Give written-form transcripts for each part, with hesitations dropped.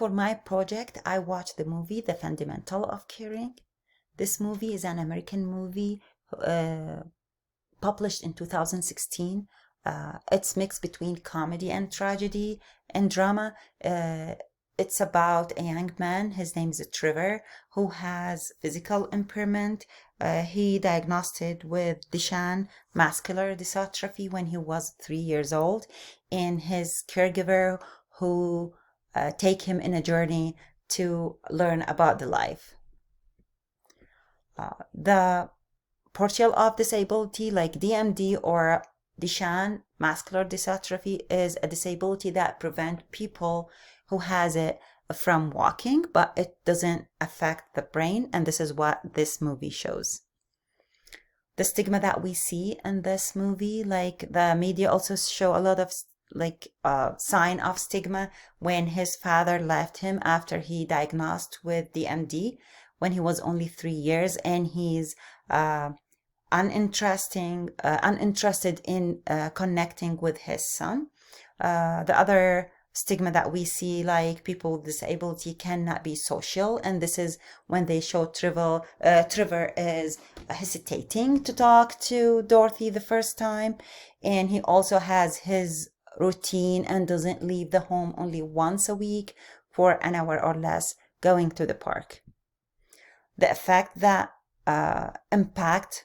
For my project, I watched the movie The Fundamental of Caring. This movie is an American movie published in 2016. It's mixed between comedy and tragedy and drama. It's about a young man, his name is Trevor, who has physical impairment. He diagnosed with Duchenne muscular dystrophy when he was 3 years old, and his caregiver who take him in a journey to learn about the life. The portrayal of disability like DMD or Duchenne muscular dystrophy is a disability that prevents people who has it from walking, but it doesn't affect the brain, and this is what this movie shows. The stigma that we see in this movie, like the media also show a lot of sign of stigma when his father left him after he diagnosed with DMD when he was only 3 years, and he's uninterested in connecting with his son. The other stigma that we see, like people with disability cannot be social, and this is when they show Trevor is hesitating to talk to Dorothy the first time, and he also has his routine and doesn't leave the home only once a week for an hour or less going to the park. The effect that impact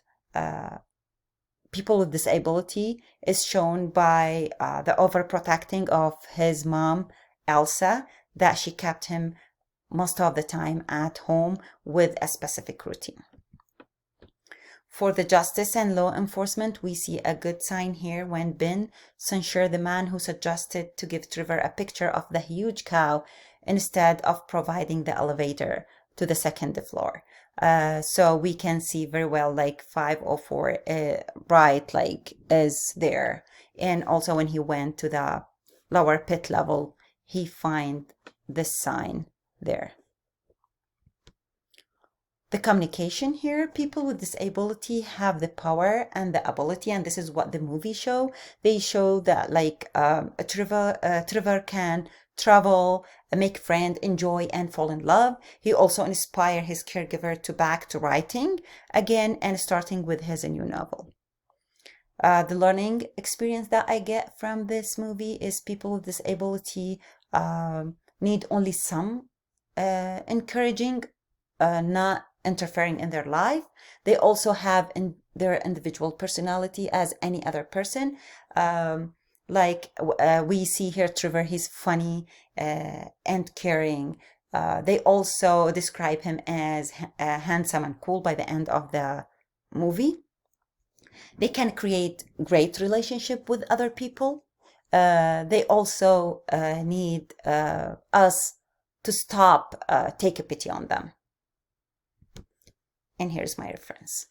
people with disability is shown by the overprotecting of his mom, Elsa, that she kept him most of the time at home with a specific routine. For the justice and law enforcement, we see a good sign here when Ben censured the man who suggested to give Trevor a picture of the huge cow instead of providing the elevator to the second floor. So we can see very well like 504 bright like is there, and also when he went to the lower pit level he find this sign there. The communication here, people with disability have the power and the ability, and this is what the movie show. They show that like Trevor can travel, make friends, enjoy, and fall in love. He also inspire his caregiver to back to writing again and starting with his new novel. The learning experience that I get from this movie is people with disability need only some encouraging, not interfering in their life. They also have their individual personality as any other person. We see here Trevor, he's funny and caring. They also describe him as handsome and cool by the end of the movie. They can create great relationship with other people. They also need us to stop, take a pity on them. And here's my reference.